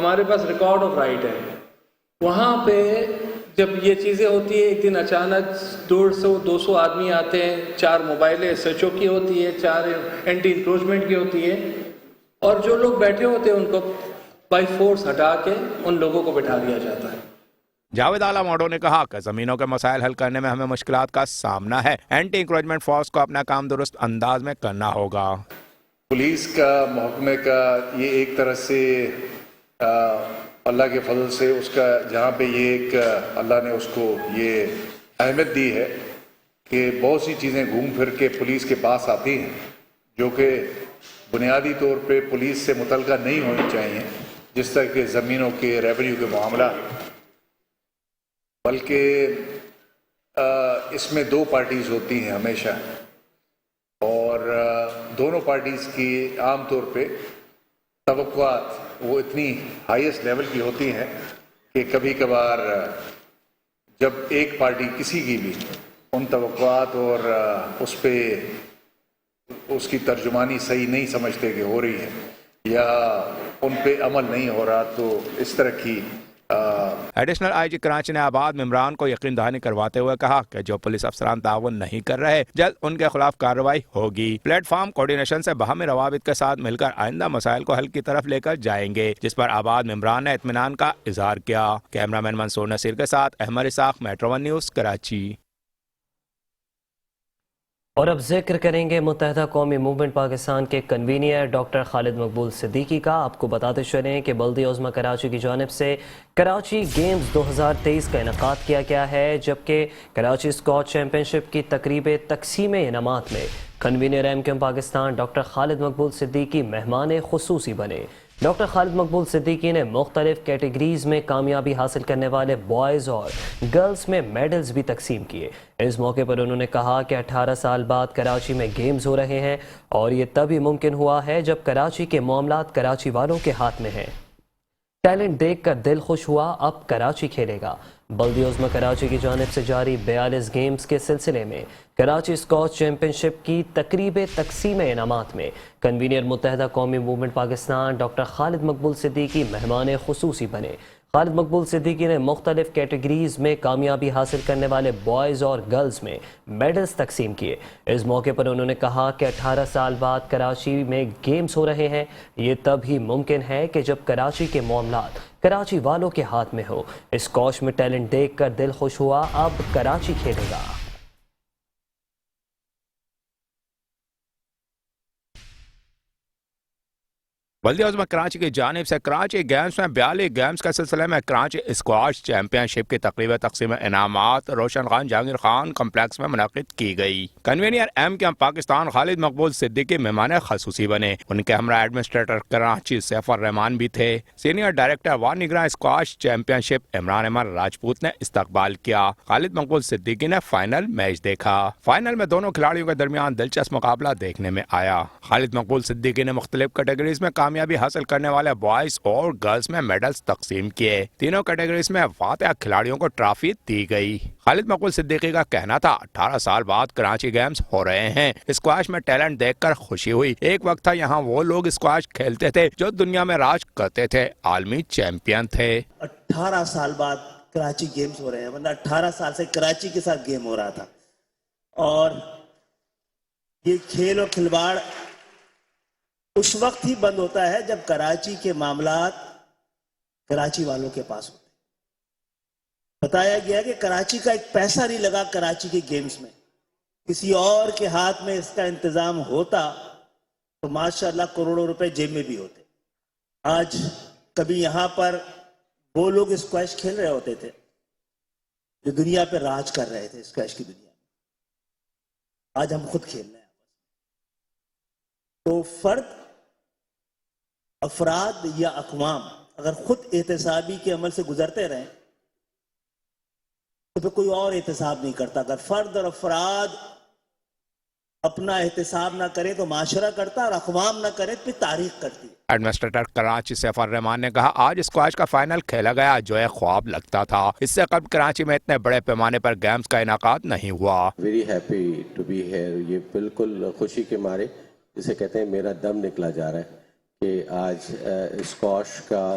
ہمارے پاس record of right ہے. وہاں پہ جب یہ چیزیں ہوتی ہیں ایک دن اچانک 150-200 آدمی آتے ہیں, 4 موبائلیں SHO کی ہوتی ہے, 4 اینٹی انکروچمنٹ کی ہوتی ہے, اور جو لوگ بیٹھے ہوتے ہیں ان کو بائی فورس ہٹا کے ان لوگوں کو بٹھا دیا جاتا ہے. جاوید عالم اوڈو نے کہا کہ زمینوں کے مسائل حل کرنے میں ہمیں مشکلات کا سامنا ہے. اینٹی انکروچمنٹ فورس کو اپنا کام درست انداز میں کرنا ہوگا. پولیس کا محکمے کا یہ ایک طرح سے اللہ کے فضل سے اس کا جہاں پہ یہ ایک اللہ نے اس کو یہ اہمیت دی ہے کہ بہت سی چیزیں گھوم پھر کے پولیس کے پاس آتی ہیں جو کہ بنیادی طور پہ پولیس سے متعلقہ نہیں ہونی چاہیے, جس طرح کہ زمینوں کے ریونیو کے معاملات, بلکہ اس میں 2 پارٹیز ہوتی ہیں ہمیشہ, اور دونوں پارٹیز کی عام طور پہ توقعات وہ اتنی ہائیسٹ لیول کی ہوتی ہیں کہ کبھی کبھار جب ایک پارٹی کسی کی بھی ان توقعات اور اس پہ اس کی ترجمانی صحیح نہیں سمجھتے کہ ہو رہی ہے یا ان پہ عمل نہیں ہو رہا, تو اس طرح کی ایڈیشنل آئی جی کراچی نے آباد ممبران کو یقین دہانی کرواتے ہوئے کہا کہ جو پولیس افسران تعاون نہیں کر رہے جلد ان کے خلاف کارروائی ہوگی. پلیٹ فارم کوارڈینیشن سے باہمی روابط کے ساتھ مل کر آئندہ مسائل کو حل کی طرف لے کر جائیں گے, جس پر آباد ممبران نے اطمینان کا اظہار کیا. کیمرہ مین منصور نصیر کے ساتھ احمد اسحاق, میٹرو 1 نیوز, کراچی. اور اب ذکر کریں گے متحدہ قومی موومنٹ پاکستان کے کنوینر ڈاکٹر خالد مقبول صدیقی کا. آپ کو بتاتے چلیں کہ بلدیہ عظمیٰ کراچی کی جانب سے کراچی گیمز 2023 کا انعقاد کیا گیا ہے, جبکہ کراچی اسکواش چیمپئن شپ کی تقریب تقسیم انعامات میں convener M Q M Pakistan doctor Khalid Maqbool Siddiqui مہمان خصوصی بنے. ڈاکٹر خالد مقبول صدیقی نے مختلف کیٹیگریز میں کامیابی حاصل کرنے والے بوائز اور گرلز میں میڈلز بھی تقسیم کیے. اس موقع پر انہوں نے کہا کہ 18 سال بعد کراچی میں گیمز ہو رہے ہیں اور یہ تبھی ممکن ہوا ہے جب کراچی کے معاملات کراچی والوں کے ہاتھ میں ہیں. ٹیلنٹ دیکھ کر دل خوش ہوا, اب کراچی کھیلے گا. بلدیہ عظمیٰ کراچی کی جانب سے جاری 42 گیمز کے سلسلے میں کراچی اسکواش چیمپئن شپ کی تقریب تقسیم انعامات میں کنوینر متحدہ قومی موومنٹ پاکستان ڈاکٹر خالد مقبول صدیقی مہمان خصوصی بنے. خالد مقبول صدیقی نے مختلف کیٹیگریز میں کامیابی حاصل کرنے والے بوائز اور گرلز میں میڈلز تقسیم کیے. اس موقع پر انہوں نے کہا کہ 18 سال بعد کراچی میں گیمز ہو رہے ہیں, یہ تب ہی ممکن ہے کہ جب کراچی کے معاملات کراچی والوں کے ہاتھ میں ہو. اسکواش میں ٹیلنٹ دیکھ کر دل خوش ہوا, اب کراچی کھیلے گا. بلدیہ عظمیٰ کراچی کی جانب سے کراچی گیمز میں 42 گیمز کے سلسلے میں کراچی اسکواش چیمپئن شپ کی تقریب تقسیم انعامات روشن خان جہانگیر خان کمپلیکس میں منعقد کی گئی. Convener M Q M Pakistan Khalid Maqbool Siddiqui مہمان خصوصی بنے. ان کے ہمراہ ایڈمنسٹریٹر کراچی سیف الرحمان بھی تھے. سینئر ڈائریکٹر وانگرا اسکواش چیمپئن شپ عمران عمر راجپوت نے استقبال کیا. خالد مقبول صدیقی نے فائنل میچ دیکھا. فائنل میں دونوں کھلاڑیوں کے درمیان دلچسپ مقابلہ دیکھنے میں آیا. خالد مقبول صدیقی نے مختلف کیٹیگریز میں کامیابی حاصل کرنے والے بوائز اور گرلز میں میڈلز تقسیم کیے. تینوں کیٹیگریز میں فاتح کھلاڑیوں کو ٹرافی دی گئی. خالد مقبول صدیقی کا کہنا تھا 18 سال بعد کراچی گیمز ہو رہے ہیں. اسکواش میں ٹیلنٹ دیکھ کر خوشی ہوئی. ایک وقت تھا یہاں وہ لوگ اسکواش کھیلتے تھے جو دنیا میں راج کرتے تھے, عالمی چیمپئن تھے. 18 سال بعد کراچی گیمز ہو رہے ہیں, ورنہ 18 سال سے کراچی کے ساتھ گیم ہو رہا تھا. اور یہ کھیل اور کھلواڑ اس وقت ہی بند ہوتا ہے جب کراچی کے معاملات کراچی والوں کے پاس ہوتے. بتایا گیا کہ کراچی کا ایک پیسہ نہیں لگا کراچی کے گیمز میں. کسی اور کے ہاتھ میں اس کا انتظام ہوتا تو ماشاءاللہ کروڑوں روپے جیب میں بھی ہوتے. آج کبھی یہاں پر وہ لوگ اسکواش کھیل رہے ہوتے تھے جو دنیا پہ راج کر رہے تھے اسکواش کی دنیا میں. آج ہم خود کھیل رہے ہیں. تو فرد, افراد یا اقوام اگر خود احتسابی کے عمل سے گزرتے رہیں تو پھر کوئی اور احتساب نہیں کرتا. اگر فرد اور افراد اپنا احتساب نہ کریں تو معاشرہ کرتا, اور اقوام نہ کریں تو پھر تاریخ کرتی. ایڈمنسٹریٹر کراچی سیف الرحمان نے کہا آج اسکواش کا فائنل کھیلا گیا جو ایک خواب لگتا تھا. اس سے قبل کراچی میں اتنے بڑے پیمانے پر گیمز کا انعقاد نہیں ہوا. Very happy to be here. یہ بالکل خوشی کے مارے جسے کہتے ہیں میرا دم نکلا جا رہا ہے کہ آج اسکواش کا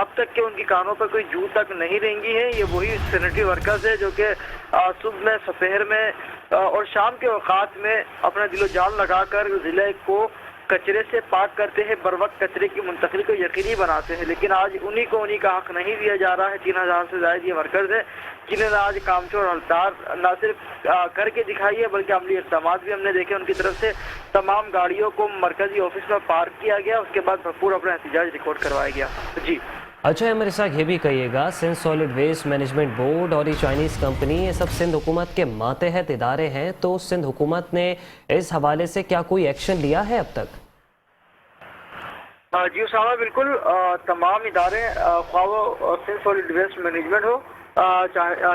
اب تک کہ ان کی کانوں پر کوئی جوں تک نہیں رینگی ہے. یہ وہی سینیٹری ورکرز ہیں جو کہ صبح میں، دوپہر میں اور شام کے اوقات میں اپنا دل و جان لگا کر ضلع کو کچرے سے پاک کرتے ہیں، بر وقت کچرے کی منتقلی کو یقینی بناتے ہیں. لیکن آج انہی کو انہی کا حق نہیں دیا جا رہا ہے. 3000 سے زائد یہ ورکرز ہیں جنہیں نے آج کام چور ہڑتال نہ صرف کر کے دکھائی ہے بلکہ عملی اقدامات بھی ہم نے دیکھے. ان کی طرف سے تمام گاڑیوں کو مرکزی آفس میں پارک کیا گیا، اس کے بعد بھرپور اپنا احتجاج ریکارڈ کروایا گیا. جی اچھا عمر اسحاق، یہ بھی کہیے گا Sindh solid waste management board اور یہ چائنیز کمپنی یہ سب سندھ حکومت کے ماتحت ادارے ہیں، تو سندھ حکومت نے اس حوالے سے کیا کوئی ایکشن لیا ہے اب تک؟ جی اسامہ، بالکل تمام ادارے خواہ وہ سندھ سالڈ ویسٹ مینجمنٹ ہو،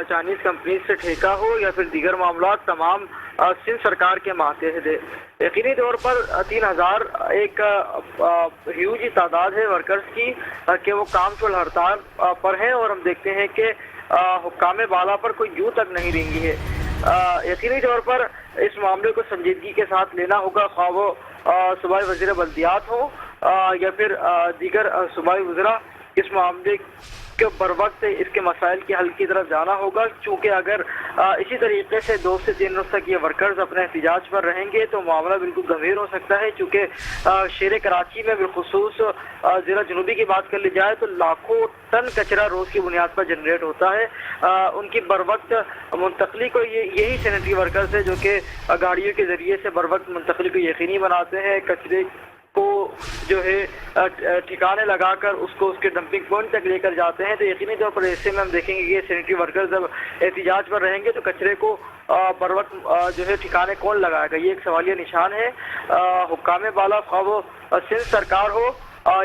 چائنیز کمپنیز سے ٹھیکہ ہو یا پھر دیگر معاملات، تمام سندھ سرکار کے ماتحت ہے. یقینی طور پر 3000 ایک ہیوج تعداد ہے ورکرز کی کہ وہ کام چول ہڑتال پر ہیں، اور ہم دیکھتے ہیں کہ حکام بالا پر کوئی یوں تک نہیں رینگی ہے. یقینی طور پر اس معاملے کو سنجیدگی کے ساتھ لینا ہوگا، خواہ وہ صوبائی وزیر بلدیات ہو یا پھر دیگر صوبائی وزراء. اس معاملے کے بر وقت اس کے مسائل کے حل کی طرف جانا ہوگا، چونکہ اگر اسی طریقے سے 2 سے 3 روز تک یہ ورکرز اپنے احتجاج پر رہیں گے تو معاملہ بالکل گمبھیر ہو سکتا ہے. چونکہ شہر کراچی میں بالخصوص ضلع جنوبی کی بات کر لی جائے تو لاکھوں ٹن کچرا روز کی بنیاد پر جنریٹ ہوتا ہے. ان کی بر وقت منتقلی کو یہی سینیٹری ورکرز ہیں جو کہ گاڑیوں کے ذریعے سے بر وقت منتقلی کو یقینی بناتے ہیں، کچرے کو جو ہے ٹھکانے لگا کر اس کو اس کے ڈمپنگ پوائنٹ تک لے کر جاتے ہیں. تو یقینی طور پر ایسے میں ہم دیکھیں گے کہ یہ سینیٹری ورکرز جب احتجاج پر رہیں گے تو کچرے کو بر وقت جو ہے ٹھکانے کون لگائے گا، یہ ایک سوالیہ نشان ہے. حکام بالا خواہ وہ سندھ سرکار ہو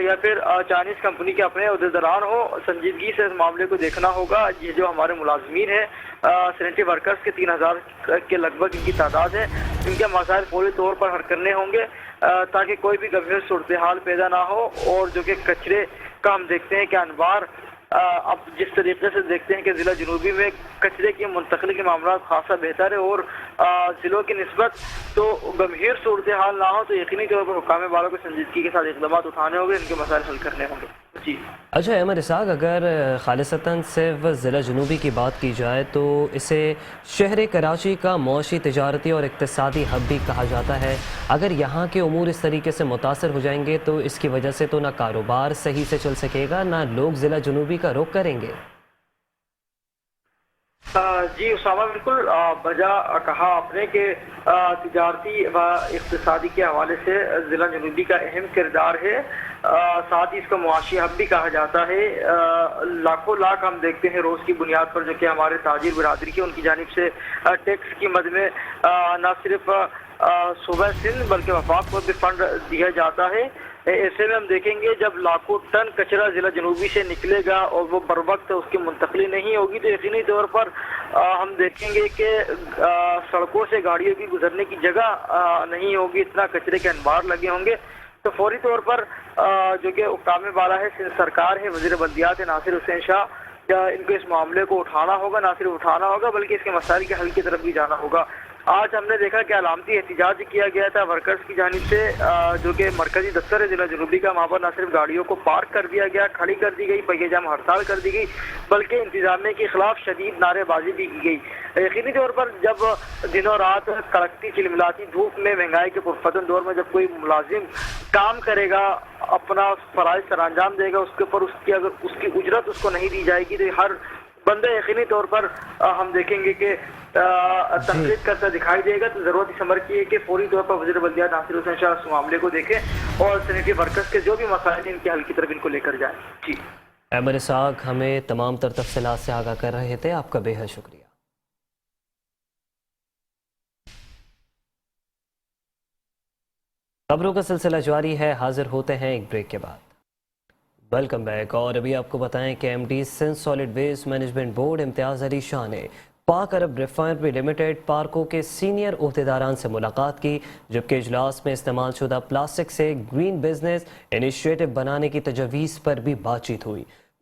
یا پھر چائنیز کمپنی کے اپنے عہدیداران ہو، سنجیدگی سے اس معاملے کو دیکھنا ہوگا. یہ جو ہمارے ملازمین ہیں سینیٹری ورکرز کے 3000 کے لگ بھگ ان کی تعداد ہے، ان کے مسائل فوری طور پر حل کرنے ہوں گے تاکہ کوئی بھی گمبھیر صورتحال پیدا نہ ہو. اور جو کہ کچرے کا ہم دیکھتے ہیں کہ انبار اب جس طریقے سے دیکھتے ہیں کہ ضلع جنوبی میں کچرے کی منتقلی کے معاملات خاصا بہتر ہے اور ضلعوں کی نسبت تو گمبھیر صورتحال نہ ہو، تو یقینی طور پر حکام بالا کو سنجیدگی کے ساتھ اقدامات اٹھانے ہوں گے، ان کے مسائل حل کرنے ہوں گے. جی اچھا عمر اسحاق، اگر خالصتاً صرف ضلع جنوبی کی بات کی جائے تو اسے شہر کراچی کا معاشی، تجارتی اور اقتصادی ہب بھی کہا جاتا ہے. اگر یہاں کے امور اس طریقے سے متاثر ہو جائیں گے تو اس کی وجہ سے تو نہ کاروبار صحیح سے چل سکے گا، نہ لوگ ضلع جنوبی کا رخ کریں گے. جی اسامہ، بالکل بجا کہا آپ نے کہ تجارتی و اقتصادی کے حوالے سے ضلع جنوبی کا اہم کردار ہے، ساتھ ہی اس کو معاشی ہب بھی کہا جاتا ہے. لاکھوں لاکھ ہم دیکھتے ہیں روز کی بنیاد پر جو کہ ہمارے تاجر برادری کی ان کی جانب سے ٹیکس کی مد میں نہ صرف صوبہ سندھ بلکہ وفاق کو بھی فنڈ دیا جاتا ہے. ایسے میں ہم دیکھیں گے جب لاکھوں ٹن کچرا ضلع جنوبی سے نکلے گا اور وہ بر وقت اس کی منتقلی نہیں ہوگی تو یقینی طور پر ہم دیکھیں گے کہ سڑکوں سے گاڑیوں کی گزرنے کی جگہ نہیں ہوگی، اتنا کچرے کے انبار لگے ہوں گے. تو فوری طور پر جو کہ حکام بالا ہے، سندھ سرکار ہے، وزیر بلدیات ہے ناصر حسین شاہ، ان کو اس معاملے کو اٹھانا ہوگا، نہ صرف اٹھانا ہوگا بلکہ اس کے مسائل کے حل کی طرف بھی جانا ہوگا. آج ہم نے دیکھا کہ علامتی احتجاج کیا گیا تھا ورکرز کی جانب سے جو کہ مرکزی دفتر ہے ضلع جنوبی کا، وہاں پر نہ صرف گاڑیوں کو پارک کر دیا گیا، کھڑی کر دی گئی، پہیے جام ہڑتال کر دی گئی، بلکہ انتظامیہ کے خلاف شدید نعرے بازی بھی کی گئی. یقینی طور پر جب دنوں رات کڑکتی چلملاتی دھوپ میں مہنگائی کے پرفتن دور میں جب کوئی ملازم کام کرے گا، اپنا فرائض سر انجام دے گا، اس کے اوپر اگر اس کی اجرت اس کو نہیں دی جائے گی تو ہر بندہ یقینی طور پر ہم دیکھیں گے کہ تنقید کرتا دکھائی دے گا. تو ضرورت اس امر کی ہے کہ فوری طور پر وزیر بلدیات ناصر حسین شاہ اس معاملے کو دیکھیں اور سینیٹری ورکرز کے جو بھی مسائل ہیں ان کے حل کی طرف ان کو لے کر جائیں. جی عمر اسحاق ہمیں تمام تر تفصیلات سے آگاہ کر رہے تھے، آپ کا بے حد شکریہ. خبروں کا سلسلہ جاری ہے، حاضر ہوتے ہیں ایک بریک کے بعد. Welcome back. اور ابھی آپ کو بتائیں کہ M D Sindh solid waste management board Imtiaz Ali شاہ نے پاک عرب ریفائنری لمیٹڈ پارکو کے سینئر عہدیداران سے ملاقات کی، جبکہ اجلاس میں استعمال شدہ پلاسٹک سے گرین بزنس انیشیٹو بنانے کی تجویز پر بھی بات چیت ہوئی.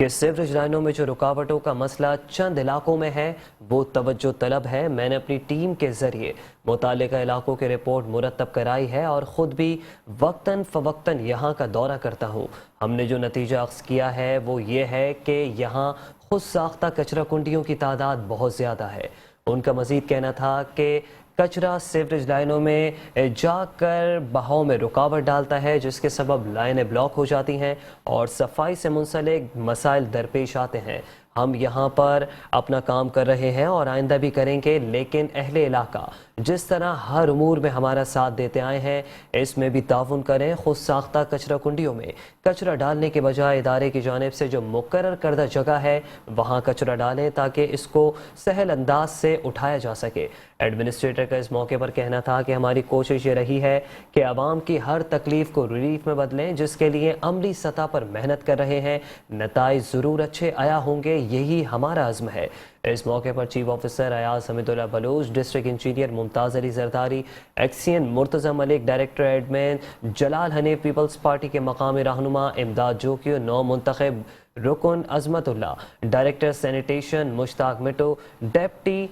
کہ سیوریج لائنوں میں جو رکاوٹوں کا مسئلہ چند علاقوں میں ہے وہ توجہ طلب ہے۔ میں نے اپنی ٹیم کے ذریعے متعلقہ علاقوں کی رپورٹ مرتب کرائی ہے اور خود بھی وقتاً فوقتاً یہاں کا دورہ کرتا ہوں۔ ہم نے جو نتیجہ اخذ کیا ہے وہ یہ ہے کہ یہاں خود ساختہ کچرا کنڈیوں کی تعداد بہت زیادہ ہے۔ ان کا مزید کہنا تھا کہ کچرا سیوریج لائنوں میں جا کر بہاؤ میں رکاوٹ ڈالتا ہے، جس کے سبب لائنیں بلاک ہو جاتی ہیں اور صفائی سے منسلک مسائل درپیش آتے ہیں۔ ہم یہاں پر اپنا کام کر رہے ہیں اور آئندہ بھی کریں گے، لیکن اہل علاقہ جس طرح ہر امور میں ہمارا ساتھ دیتے آئے ہیں اس میں بھی تعاون کریں۔ خود ساختہ کچرا کنڈیوں میں کچرا ڈالنے کے بجائے ادارے کی جانب سے جو مقرر کردہ جگہ ہے وہاں کچرا ڈالیں تاکہ اس کو سہل انداز سے اٹھایا جا سکے۔ ایڈمنسٹریٹر کا اس موقع پر کہنا تھا کہ ہماری کوشش یہ رہی ہے کہ عوام کی ہر تکلیف کو ریلیف میں بدلیں، جس کے لیے عملی سطح پر محنت کر رہے ہیں۔ نتائج ضرور اچھے آیا ہوں گے، یہی ہمارا عزم ہے۔ اس موقع پر چیف آفیسر ایاز حمید اللہ بلوچ، ڈسٹرکٹ انجینئر ممتاز علی زرداری، ایکسین مرتضی ملک، ڈائریکٹر ایڈمن جلال حنیف، پیپلز پارٹی کے مقامی رہنما امداد جوکیو، نو منتخب رکن عظمت اللہ، ڈائریکٹر سینیٹیشن مشتاق مٹو، ڈیپٹی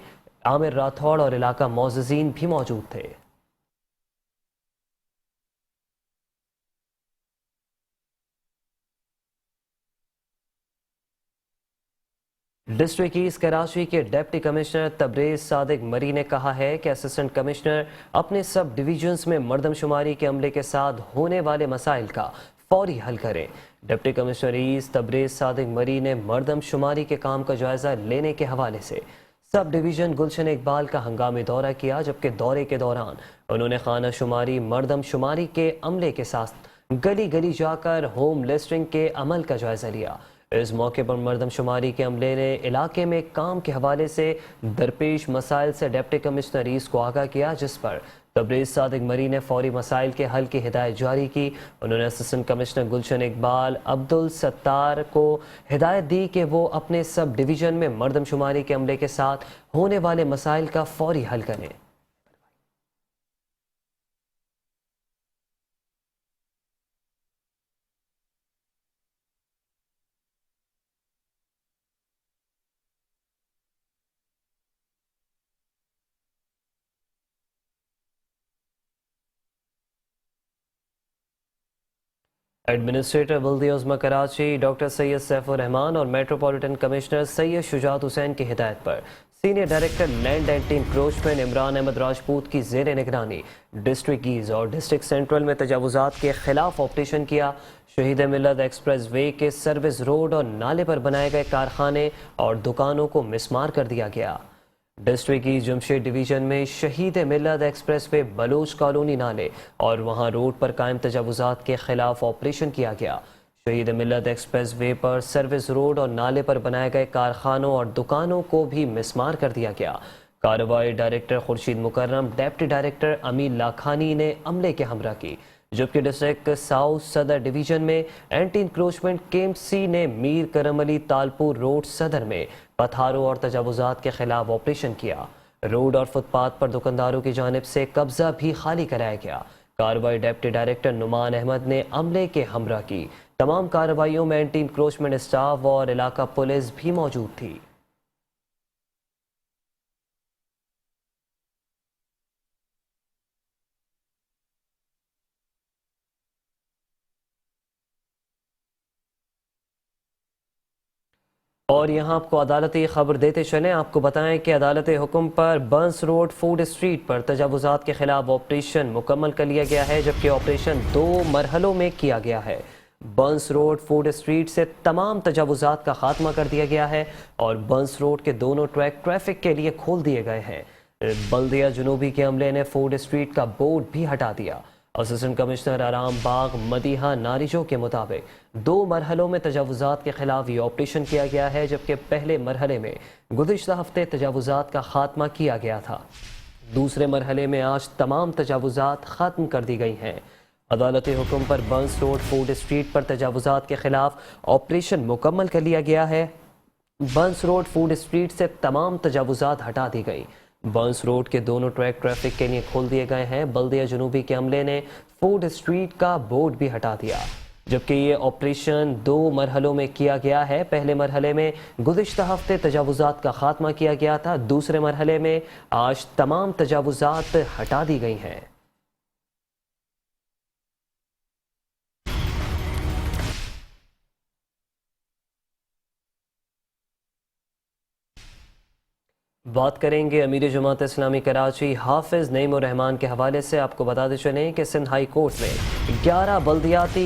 عامر راتھوڑ اور علاقہ معززین بھی موجود تھے۔ ڈسٹرکٹ ایسٹ کراچی کے ڈپٹی کمشنر تبریز صادق مری نے کہا ہے کہ اسسٹنٹ کمشنر اپنے سب ڈویژنز میں مردم شماری کے عملے کے ساتھ ہونے والے مسائل کا فوری حل کریں۔ ڈپٹی کمشنر ایسٹ تبریز صادق مری نے مردم شماری کے کام کا جائزہ لینے کے حوالے سے سب ڈویژن گلشن اقبال کا ہنگامی دورہ کیا، جبکہ دورے کے دوران انہوں نے خانہ شماری مردم شماری کے عملے کے ساتھ گلی گلی جا کر ہوم لسٹنگ کے عمل کا جائزہ لیا۔ اس موقع پر مردم شماری کے عملے نے علاقے میں کام کے حوالے سے درپیش مسائل سے ڈپٹی کمشنر ایسٹ کو آگاہ کیا، جس پر تبریز صادق مری نے فوری مسائل کے حل کی ہدایت جاری کی۔ انہوں نے اسسٹنٹ کمشنر گلشن اقبال عبدالستار کو ہدایت دی کہ وہ اپنے سب ڈویژن میں مردم شماری کے عملے کے ساتھ ہونے والے مسائل کا فوری حل کریں۔ ایڈمنسٹریٹر بلدیہ عظمی کراچی ڈاکٹر سید سیف الرحمان اور میٹروپولیٹن کمشنر سید شجاعت حسین کی ہدایت پر senior director land anti encroachment Imran Ahmed Rajput کی زیر نگرانی ڈسٹرکٹ گیز اور ڈسٹرکٹ سینٹرل میں تجاوزات کے خلاف آپریشن کیا۔ شہید ملت ایکسپریس وے کے سروس روڈ اور نالے پر بنائے گئے کارخانے اور دکانوں کو مسمار کر دیا گیا۔ ڈسٹرکٹ کی جمشید ڈویژن میں شہید ملت ایکسپریس وے بلوچ کالونی نالے اور وہاں روڈ پر قائم تجاوزات کے خلاف آپریشن کیا گیا۔ شہید ملت ایکسپریس وے پر سروس روڈ اور نالے پر بنائے گئے کارخانوں اور دکانوں کو بھی مسمار کر دیا گیا۔ کارروائی ڈائریکٹر خورشید مکرم، ڈیپٹی ڈائریکٹر امین لاکھانی نے عملے کے ہمراہ کی، جبکہ ڈسٹرکٹ ساؤتھ صدر ڈویژن میں اینٹی انکروچمنٹ KMC نے میر کرم علی تالپور روڈ صدر میں پتھاروں اور تجاوزات کے خلاف آپریشن کیا۔ روڈ اور فٹ پاتھ پر دکانداروں کی جانب سے قبضہ بھی خالی کرایا گیا۔ کارروائی ڈپٹی ڈائریکٹر نعمان احمد نے عملے کے ہمراہ کی۔ تمام کارروائیوں میں اینٹی انکروچمنٹ اسٹاف اور علاقہ پولیس بھی موجود تھی۔ اور یہاں آپ کو عدالتی خبر دیتے چلیں، آپ کو بتائیں کہ عدالت حکم پر بنس روڈ فوڈ اسٹریٹ پر تجاوزات کے خلاف آپریشن مکمل کر لیا گیا ہے، جبکہ آپریشن 2 مرحلوں میں کیا گیا ہے۔ بنس روڈ فوڈ اسٹریٹ سے تمام تجاوزات کا خاتمہ کر دیا گیا ہے اور بنس روڈ کے دونوں ٹریک ٹریفک کے لیے کھول دیے گئے ہیں۔ بلدیہ جنوبی کے عملے نے فوڈ اسٹریٹ کا بورڈ بھی ہٹا دیا۔ اسسٹنٹ کمشنر آرام باغ مدیحہ ناریجو کے مطابق 2 مرحلوں میں تجاوزات کے خلاف یہ آپریشن کیا گیا ہے، جبکہ پہلے مرحلے میں گزشتہ ہفتے تجاوزات کا خاتمہ کیا گیا تھا۔ دوسرے مرحلے میں آج تمام تجاوزات ختم کر دی گئی ہیں۔ عدالتی حکم پر بنس روڈ فوڈ اسٹریٹ پر تجاوزات کے خلاف آپریشن مکمل کر لیا گیا ہے۔ بنس روڈ فوڈ اسٹریٹ سے تمام تجاوزات ہٹا دی گئی۔ بنس روڈ کے دونوں ٹریک ٹریفک کے لیے کھول دیے گئے ہیں۔ بلدیہ جنوبی کے عملے نے فوڈ اسٹریٹ کا بورڈ بھی ہٹا دیا۔ جبکہ یہ آپریشن 2 مرحلوں میں کیا گیا ہے۔ پہلے مرحلے میں گزشتہ ہفتے تجاوزات کا خاتمہ کیا گیا تھا، دوسرے مرحلے میں آج تمام تجاوزات ہٹا دی گئی ہیں۔ بات کریں گے امیر جماعت اسلامی کراچی حافظ نعیم الرحمان کے حوالے سے۔ آپ کو بتاتے چلیں کہ سندھ ہائی کورٹ میں 11 بلدیاتی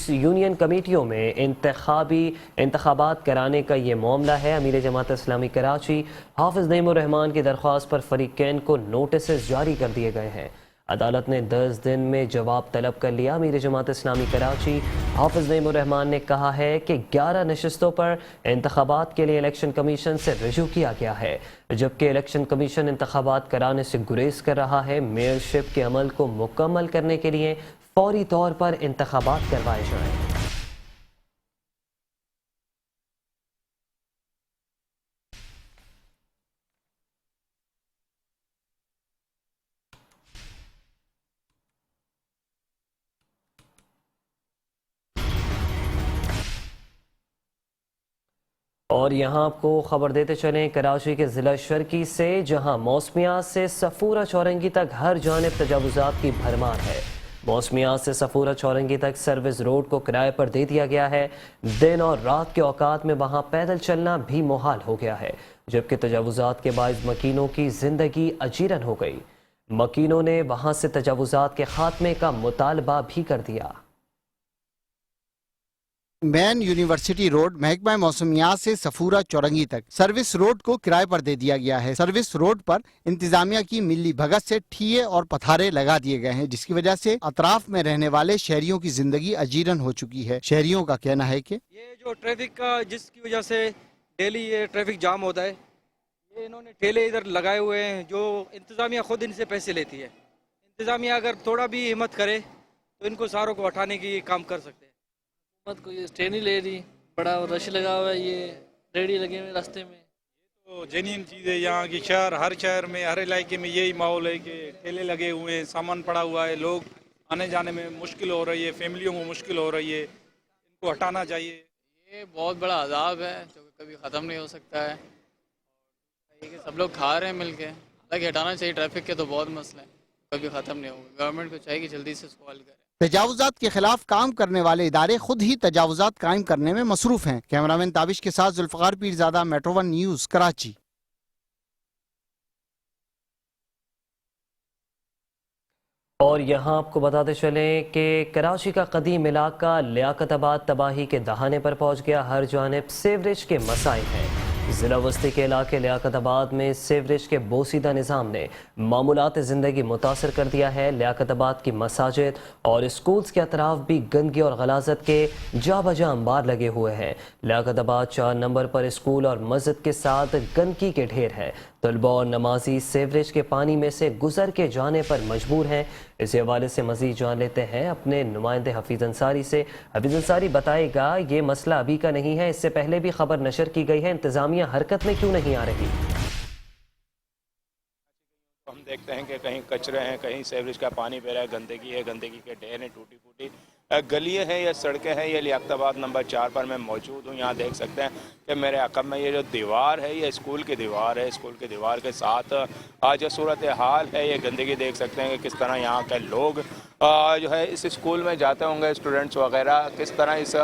یونین کمیٹیوں میں انتخابات کرانے کا یہ معاملہ ہے۔ امیر جماعت اسلامی کراچی حافظ نعیم الرحمان کی درخواست پر فریقین کو نوٹسز جاری کر دیے گئے ہیں۔ عدالت نے 10 دن میں جواب طلب کر لیا۔ امیر جماعت اسلامی کراچی حافظ نعیم الرحمان نے کہا ہے کہ 11 نشستوں پر انتخابات کے لیے الیکشن کمیشن سے رجوع کیا گیا ہے، جبکہ الیکشن کمیشن انتخابات کرانے سے گریز کر رہا ہے۔ میئرشپ کے عمل کو مکمل کرنے کے لیے فوری طور پر انتخابات کروائے جائیں۔ اور یہاں آپ کو خبر دیتے چلیں کراچی کے ضلع شرکی سے، جہاں موسمیات سے صفورہ چورنگی تک ہر جانب تجاوزات کی بھرمار ہے۔ موسمیات سے صفورہ چورنگی تک سروس روڈ کو کرائے پر دے دیا گیا ہے۔ دن اور رات کے اوقات میں وہاں پیدل چلنا بھی محال ہو گیا ہے، جبکہ تجاوزات کے باعث مکینوں کی زندگی اجیرن ہو گئی۔ مکینوں نے وہاں سے تجاوزات کے خاتمے کا مطالبہ بھی کر دیا۔ مین یونیورسٹی روڈ محکمہ موسمیات سے صفورہ چورنگی تک سروس روڈ کو کرائے پر دے دیا گیا ہے۔ سروس روڈ پر انتظامیہ کی ملی بھگت سے ٹھیے اور پتھارے لگا دیے گئے ہیں، جس کی وجہ سے اطراف میں رہنے والے شہریوں کی زندگی اجیرن ہو چکی ہے۔ شہریوں کا کہنا ہے کہ یہ جو ٹریفک کا جس کی وجہ سے ڈیلی یہ ٹریفک جام ہوتا ہے، یہ انہوں نے ٹھیلے ادھر لگائے ہوئے ہیں جو انتظامیہ خود ان سے پیسے لیتی ہے۔ انتظامیہ اگر تھوڑا بھی ہمت کرے تو ان کو ساروں کو ہٹانے کی کام کر سکتے ہیں۔ حکومت کو یہ اسٹے نہیں لے رہی، بڑا رش لگا ہوا ہے، یہ ریڑی لگے ہوئے راستے میں۔ تو جینین چیز ہے یہاں کی، ہر شہر میں ہر علاقے میں یہی ماحول ہے کہ ٹھیلے لگے ہوئے ہیں، سامان پڑا ہوا ہے، لوگ آنے جانے میں مشکل ہو رہی ہے، فیملیوں کو مشکل ہو رہی ہے، ان کو ہٹانا چاہیے۔ یہ بہت بڑا عذاب ہے جو کبھی ختم نہیں ہو سکتا ہے، یہ کہ سب لوگ کھا رہے ہیں مل کے، حالانکہ ہٹانا چاہیے۔ ٹریفک کے تو بہت مسئلے ہیں، کبھی ختم نہیں ہوگا۔ گورنمنٹ کو چاہیے کہ جلدی سے اس کو حل کرے۔ تجاوزات کے خلاف کام کرنے والے ادارے خود ہی تجاوزات قائم کرنے میں مصروف ہیں۔ کیمرامین تابش کے ساتھ Zulfiqar Pirzada, metro one news, Karachi. اور یہاں آپ کو بتاتے چلیں کہ کراچی کا قدیم علاقہ لیاقت آباد تباہی کے دہانے پر پہنچ گیا۔ ہر جانب سیوریج کے مسائل ہیں۔ ضلع وسطی کے علاقے لیاقت آباد میں سیوریج کے بوسیدہ نظام نے معمولات زندگی متاثر کر دیا ہے۔ لیاقت آباد کی مساجد اور اسکولز کے اطراف بھی گندگی اور غلاظت کے جا بجا انبار لگے ہوئے ہیں۔ لیاقت آباد 4 نمبر پر اسکول اور مسجد کے ساتھ گندگی کے ڈھیر ہیں۔ طلباء اور نمازی سیوریج کے پانی میں سے گزر کے جانے پر مجبور ہیں۔ اس حوالے سے مزید جان لیتے ہیں اپنے نمائندے حفیظ انصاری سے۔ حفیظ انصاری بتائے گا، یہ مسئلہ ابھی کا نہیں ہے، اس سے پہلے بھی خبر نشر کی گئی ہے، انتظامیہ حرکت میں کیوں نہیں آ رہی؟ ہم دیکھتے ہیں کہ کہیں کچرے ہیں، کہیں سیوریج کا پانی بہ رہا ہے، گندگی ہے، گندگی کے ڈھیر ہیں، ٹوٹی پھوٹی گلیاں ہیں یا سڑکیں ہیں۔ یہ لیاقت آباد نمبر 4 پر میں موجود ہوں۔ یہاں دیکھ سکتے ہیں کہ میرے عقب میں یہ جو دیوار ہے، یہ اسکول کی دیوار ہے۔ اسکول کی دیوار کے ساتھ جو صورتحال ہے، یہ گندگی دیکھ سکتے ہیں کہ کس طرح یہاں کے لوگ جو ہے اس اسکول میں جاتے ہوں گے، اسٹوڈنٹس وغیرہ کس طرح اس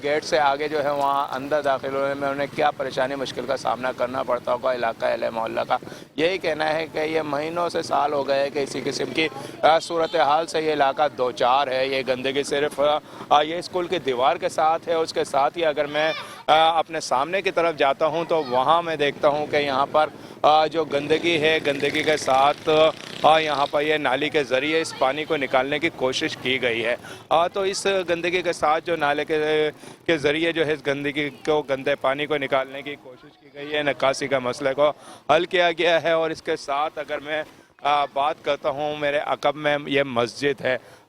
گیٹ سے آگے جو ہے وہاں اندر داخل ہونے میں انہیں کیا پریشانی مشکل کا سامنا کرنا پڑتا ہوگا۔ علاقہ اہل محلہ کا یہی کہنا ہے کہ یہ مہینوں سے سال ہو گئے کہ اسی قسم کی صورتحال سے یہ علاقہ دوچار ہے۔ یہ گندگی صرف یہ اسکول کی دیوار کے ساتھ ہے، اس کے ساتھ ہی اگر میں اپنے سامنے کی طرف جاتا ہوں تو وہاں میں دیکھتا ہوں کہ یہاں پر جو گندگی ہے، گندگی کے ساتھ یہاں پر یہ نالی کے ذریعے اس پانی کو نکالنے کی کوشش کی گئی ہے۔ تو اس گندگی کے ساتھ جو نالے کے ذریعے جو ہے اس گندگی کو، گندے پانی کو نکالنے کی کوشش کی گئی ہے، نکاسی کا مسئلے کو حل کیا گیا ہے۔ اور اس کے ساتھ اگر میں بات کرتا ہوں، میرے عقب میں یہ مسجد ہے،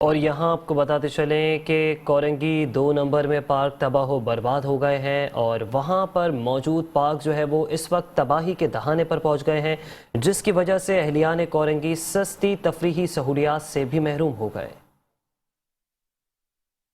اور یہاں آپ کو بتاتے چلیں کہ کورنگی 2 نمبر میں پارک تباہ و برباد ہو گئے ہیں اور وہاں پر موجود پارک جو ہے وہ اس وقت تباہی کے دہانے پر پہنچ گئے ہیں، جس کی وجہ سے اہلیان کورنگی سستی تفریحی سہولیات سے بھی محروم ہو گئے۔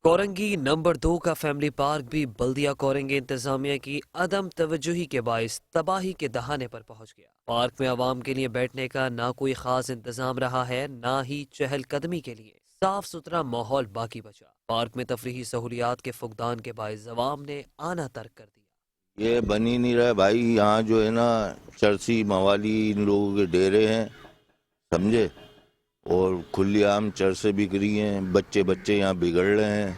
کورنگی نمبر 2 کا فیملی پارک بھی بلدیہ کورنگی انتظامیہ کی عدم توجہی کے باعث تباہی کے دہانے پر پہنچ گیا۔ پارک میں عوام کے لیے بیٹھنے کا نہ کوئی خاص انتظام رہا ہے، نہ ہی چہل قدمی کے لیے صاف ستھرا ماحول باقی بچا۔ پارک میں تفریحی سہولیات کے فقدان کے باعث عوام نے آنا ترک کر دیا۔ یہ بن ہی نہیں رہا بھائی، یہاں جو ہے نا چرسی موالی ان لوگوں کے ڈیرے ہیں، سمجھے، اور کھلی عام چرسیں بک رہی ہیں، بچے یہاں بگڑ رہے ہیں۔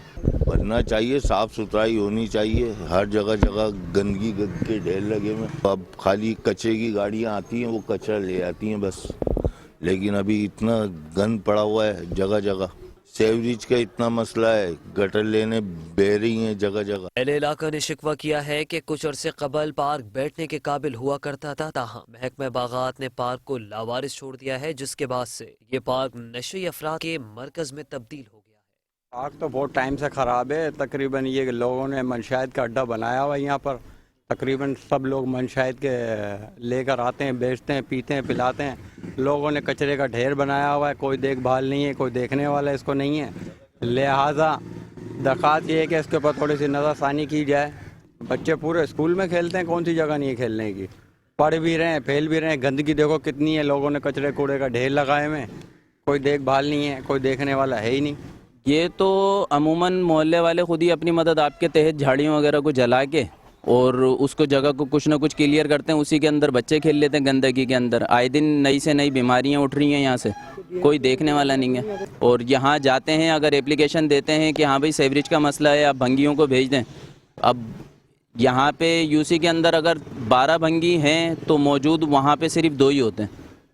بننا چاہیے، صاف ستھرائی ہونی چاہیے، ہر جگہ گندگی کے ڈھیر لگے ہوئے۔ اب خالی کچرے کی گاڑیاں آتی ہیں، وہ کچرا لے آتی ہیں بس، لیکن ابھی اتنا گند پڑا ہوا ہے جگہ جگہ۔ سیوریج کا اتنا مسئلہ ہے، گٹر لینے بہ رہی ہیں جگہ جگہ۔ اہل علاقہ نے شکوہ کیا ہے کہ کچھ عرصے قبل پارک بیٹھنے کے قابل ہوا کرتا تھا، تاہم محکمہ باغات نے پارک کو لاوارث چھوڑ دیا ہے، جس کے بعد سے یہ پارک نشئی افراد کے مرکز میں تبدیل ہو گیا ہے۔ پارک تو بہت ٹائم سے خراب ہے، تقریباً یہ لوگوں نے منشیات کا اڈا بنایا ہوا ہے یہاں پر، تقریباً سب لوگ منشیات کے لے کر آتے ہیں، بیچتے ہیں، پیتے ہیں، پلاتے ہیں۔ لوگوں نے کچرے کا ڈھیر بنایا ہوا ہے، کوئی دیکھ بھال نہیں ہے، کوئی دیکھنے والا اس کو نہیں ہے، لہٰذا درخواست یہ ہے کہ اس کے اوپر تھوڑی سی نظر ثانی کی جائے۔ بچے پورے اسکول میں کھیلتے ہیں، کون سی جگہ نہیں ہے کھیلنے کی، پڑھ بھی رہے ہیں، پھیل بھی رہے ہیں، گندگی دیکھو کتنی ہے، لوگوں نے کچرے کوڑے کا ڈھیر لگائے ہوئے ہیں، کوئی دیکھ بھال نہیں ہے، کوئی دیکھنے والا ہے ہی نہیں۔ یہ تو عموماً محلے والے خود ہی اپنی مدد آپ کے تحت جھاڑیوں وغیرہ کو جلا کے اور اس کو جگہ کو کچھ نہ کچھ کلیئر کرتے ہیں، اسی کے اندر بچے کھیل لیتے ہیں گندگی کے اندر۔ آئے دن نئی سے نئی بیماریاں اٹھ رہی ہیں یہاں سے، کوئی دیکھنے والا نہیں ہے۔ اور یہاں جاتے ہیں، اگر اپلیکیشن دیتے ہیں کہ ہاں بھائی سیوریج کا مسئلہ ہے، آپ بھنگیوں کو بھیج دیں، اب یہاں پہ یو سی کے اندر اگر 12 بھنگی ہیں تو موجود وہاں پہ صرف 2 ہی ہوتے ہیں،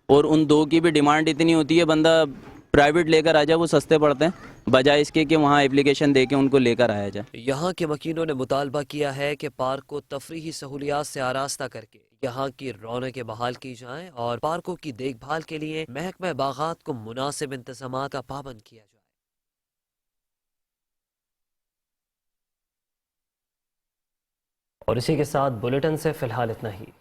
اور ان 2 کی بھی ڈیمانڈ اتنی ہوتی ہے، بندہ پرائیویٹ لے کر آ جائے وہ سستے پڑتے ہیں بجائے اس کے کہ وہاں اپلیکیشن دے کے ان کو لے کر آیا جائے۔ یہاں کے مکینوں نے مطالبہ کیا ہے کہ پارک کو تفریحی سہولیات سے آراستہ کر کے یہاں کی رونقیں بحال کی جائیں اور پارکوں کی دیکھ بھال کے لیے محکمہ باغات کو مناسب انتظامات کا پابند کیا جائے۔ اور اسی کے ساتھ بلیٹن سے فی الحال اتنا ہی۔